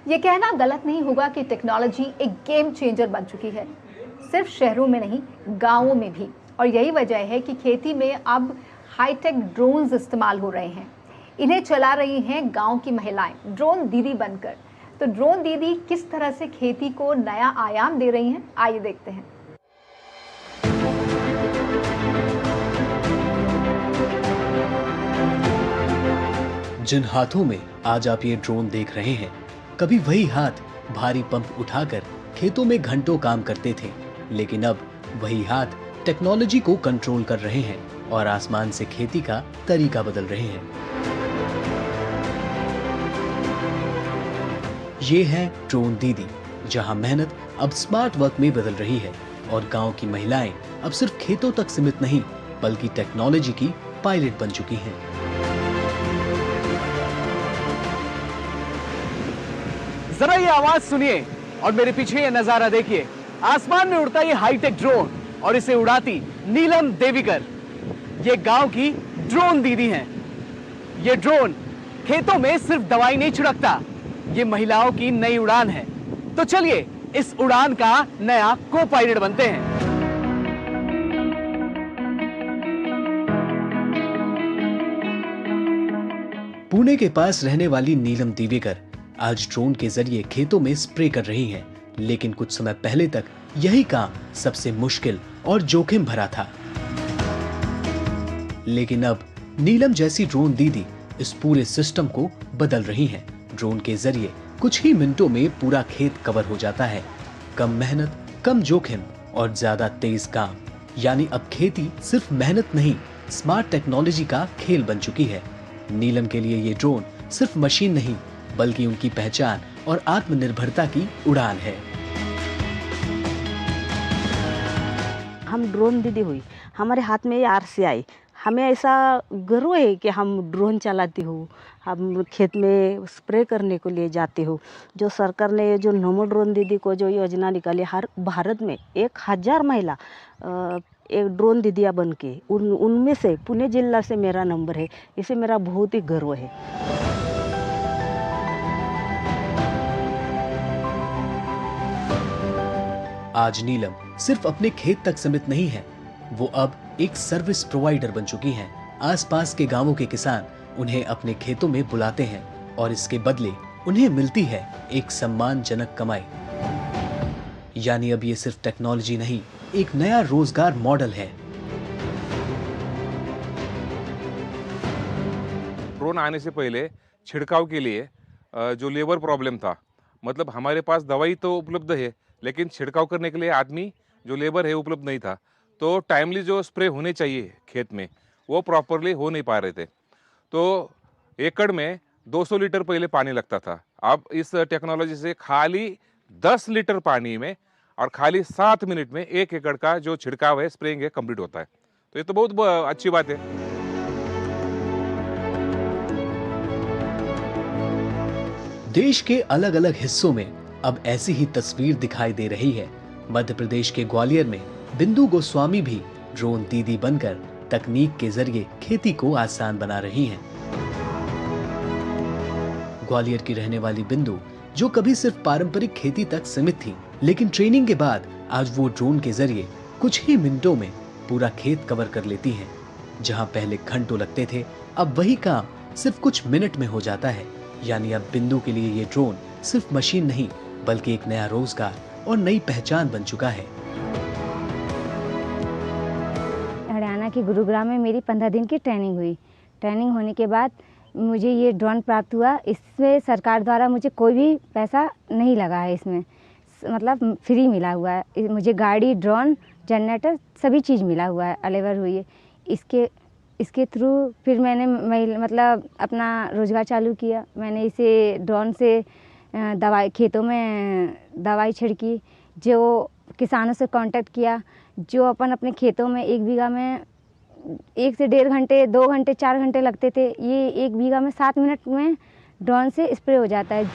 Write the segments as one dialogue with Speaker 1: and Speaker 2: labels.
Speaker 1: ये कहना गलत नहीं होगा कि टेक्नोलॉजी एक गेम चेंजर बन चुकी है, सिर्फ शहरों में नहीं, गांवों में भी। और यही वजह है कि खेती में अब हाईटेक ड्रोन्स इस्तेमाल हो रहे हैं। इन्हें चला रही हैं गांव की महिलाएं ड्रोन दीदी बनकर। तो ड्रोन दीदी किस तरह से खेती को नया आयाम दे रही हैं, आइए देखते हैं।
Speaker 2: जिन हाथों में आज आप ये ड्रोन देख रहे हैं, कभी वही हाथ भारी पंप उठाकर खेतों में घंटों काम करते थे, लेकिन अब वही हाथ टेक्नोलॉजी को कंट्रोल कर रहे हैं और आसमान से खेती का तरीका बदल रहे हैं। ये है ड्रोन दीदी, जहां मेहनत अब स्मार्ट वर्क में बदल रही है और गांव की महिलाएं अब सिर्फ खेतों तक सीमित नहीं, बल्कि टेक्नोलॉजी की पायलट बन चुकी हैं।
Speaker 3: जरा ये आवाज सुनिए और मेरे पीछे ये नजारा देखिए। आसमान में उड़ता ये हाईटेक ड्रोन और इसे उड़ाती नीलम देविकर। ये गांव की ड्रोन दीदी हैं। ये ड्रोन खेतों में सिर्फ दवाई नहीं छिड़कता, ये महिलाओं की नई उड़ान है। तो चलिए इस उड़ान का नया को पायलट बनते हैं।
Speaker 2: पुणे के पास रहने वाली नीलम देविकर आज ड्रोन के जरिए खेतों में स्प्रे कर रही हैं, लेकिन कुछ समय पहले तक यही काम सबसे मुश्किल और जोखिम भरा था। लेकिन अब नीलम जैसी ड्रोन दीदी इस पूरे सिस्टम को बदल रही हैं। ड्रोन के जरिए कुछ ही मिनटों में पूरा खेत कवर हो जाता है। कम मेहनत, कम जोखिम और ज्यादा तेज काम। यानी अब खेती सिर्फ मेहनत नहीं, स्मार्ट टेक्नोलॉजी का खेल बन चुकी है। नीलम के लिए ये ड्रोन सिर्फ मशीन नहीं, बल्कि उनकी पहचान और आत्मनिर्भरता की उड़ान है।
Speaker 4: हम ड्रोन दीदी हुई, हमारे हाथ में ये RCI, हमें ऐसा गर्व है कि हम ड्रोन चलाती हूँ, हम खेत में स्प्रे करने को लिए जाते हो। जो सरकार ने जो नमो ड्रोन दीदी को जो योजना निकाली, हर भारत में 1000 महिला एक ड्रोन दीदियाँ बन के, उनमें से पुणे जिला से मेरा नंबर है। इसे मेरा बहुत ही गर्व है।
Speaker 2: आज नीलम सिर्फ अपने खेत तक सीमित नहीं है, वो अब एक सर्विस प्रोवाइडर बन चुकी हैं। आसपास के गांवों के किसान उन्हें अपने खेतों में बुलाते हैं और इसके बदले उन्हें मिलती है एक सम्मानजनक कमाई। यानी अब ये सिर्फ टेक्नोलॉजी नहीं, एक नया रोजगार मॉडल है।
Speaker 5: ड्रोन आने से पहले छिड़काव के लिए जो लेबर प्रॉब्लम था, मतलब हमारे पास दवाई तो उपलब्ध है, लेकिन छिड़काव करने के लिए आदमी जो लेबर है उपलब्ध नहीं था। तो टाइमली जो स्प्रे होने चाहिए खेत में, वो प्रॉपरली हो नहीं पा रहे थे। तो एकड़ में 200 लीटर पहले पानी लगता था। अब इस टेक्नोलॉजी से खाली 10 लीटर पानी में और खाली 7 मिनट में 1 एकड़ का जो छिड़काव है, स्प्रेइंग है, कंप्लीट होता है। तो ये तो बहुत अच्छी बात है।
Speaker 2: देश के अलग अलग हिस्सों में अब ऐसी ही तस्वीर दिखाई दे रही है। मध्य प्रदेश के ग्वालियर में बिंदु गोस्वामी भी ड्रोन दीदी बनकर तकनीक के जरिए खेती को आसान बना रही हैं। ग्वालियर की रहने वाली बिंदु, जो कभी सिर्फ पारंपरिक खेती तक सीमित थी, लेकिन ट्रेनिंग के बाद आज वो ड्रोन के जरिए कुछ ही मिनटों में पूरा खेत कवर कर लेती हैं। जहां पहले घंटों लगते थे, अब वही काम सिर्फ कुछ मिनट में हो जाता है। यानी अब बिंदु के लिए ये ड्रोन सिर्फ मशीन नहीं, बल्कि एक नया रोजगार और नई पहचान बन चुका है।
Speaker 6: हरियाणा के गुरुग्राम में मेरी 15 दिन की ट्रेनिंग हुई। ट्रेनिंग होने के बाद मुझे ये ड्रोन प्राप्त हुआ। इसमें सरकार द्वारा मुझे कोई भी पैसा नहीं लगा है, इसमें मतलब फ्री मिला हुआ है मुझे। गाड़ी, ड्रोन, जनरेटर सभी चीज़ मिला हुआ है, अलेवर हुई है। इसके थ्रू फिर मैंने मतलब अपना रोज़गार चालू किया। मैंने इसे ड्रोन से दवाई, खेतों में दवाई छिड़की, जो किसानों से कांटेक्ट किया, जो अपने खेतों में 1 बीघा में 1 से 1.5 घंटे, 2 घंटे, 4 घंटे लगते थे, ये 1 बीघा में 7 मिनट में ड्रोन से स्प्रे हो जाता है।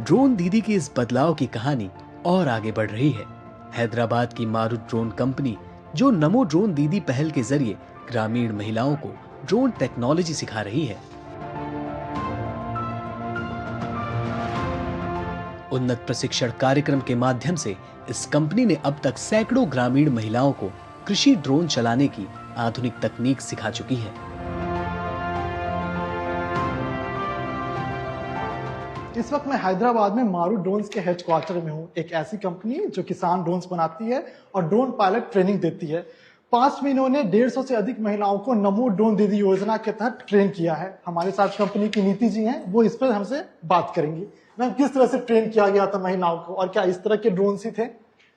Speaker 2: ड्रोन दीदी की इस बदलाव की कहानी और आगे बढ़ रही है। हैदराबाद की मारुत ड्रोन कंपनी, जो नमो ड्रोन दीदी पहल के जरिए ग्रामीण महिलाओं को ड्रोन टेक्नोलॉजी सिखा रही है, उन्नत प्रशिक्षण कार्यक्रम के माध्यम से इस कंपनी ने अब तक सैकड़ों ग्रामीण महिलाओं को कृषि ड्रोन चलाने की आधुनिक तकनीक सिखा चुकी है।
Speaker 7: इस वक्त मैं हैदराबाद में मारू ड्रोन्स के हेडक्वार्टर में हूँ। एक ऐसी कंपनी जो किसान ड्रोन्स बनाती है और ड्रोन पायलट ट्रेनिंग देती है। 5 महीनों ने 150 से अधिक महिलाओं को नमो ड्रोन दीदी योजना के तहत ट्रेन किया है। हमारे साथ कंपनी की नीति जी हैं, वो इस पर हमसे बात करेंगी। मैम, किस तरह से ट्रेन किया गया था महिलाओं को और क्या इस तरह के ड्रोन्स ही थे?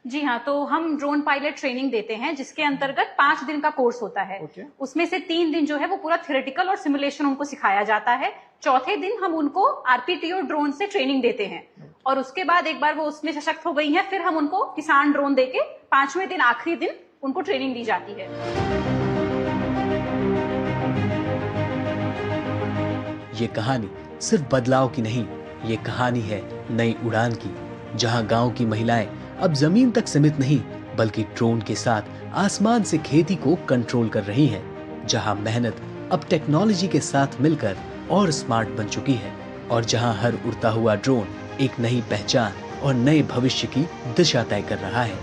Speaker 8: जी हाँ, तो हम ड्रोन पायलट ट्रेनिंग देते हैं जिसके अंतर्गत 5 दिन का कोर्स होता है। उसमें से 3 दिन जो है वो पूरा थ्योरेटिकल और सिमुलेशन उनको सिखाया जाता है। चौथे दिन हम उनको आरपीटीओ ड्रोन से ट्रेनिंग देते हैं और उसके बाद एक बार वो उसमें सशक्त हो गई हैं, फिर हम उनको किसान ड्रोन देके 5वें दिन आखिरी दिन उनको ट्रेनिंग दी जाती है।
Speaker 2: ये कहानी सिर्फ बदलाव की नहीं, ये कहानी है नई उड़ान की, जहां गांव की महिलाएं अब जमीन तक सीमित नहीं बल्कि ड्रोन के साथ आसमान से खेती को कंट्रोल कर रही हैं, जहां मेहनत अब टेक्नोलॉजी के साथ मिलकर और स्मार्ट बन चुकी है और जहां हर उड़ता हुआ ड्रोन एक नई पहचान और नए भविष्य की दिशा तय कर रहा है।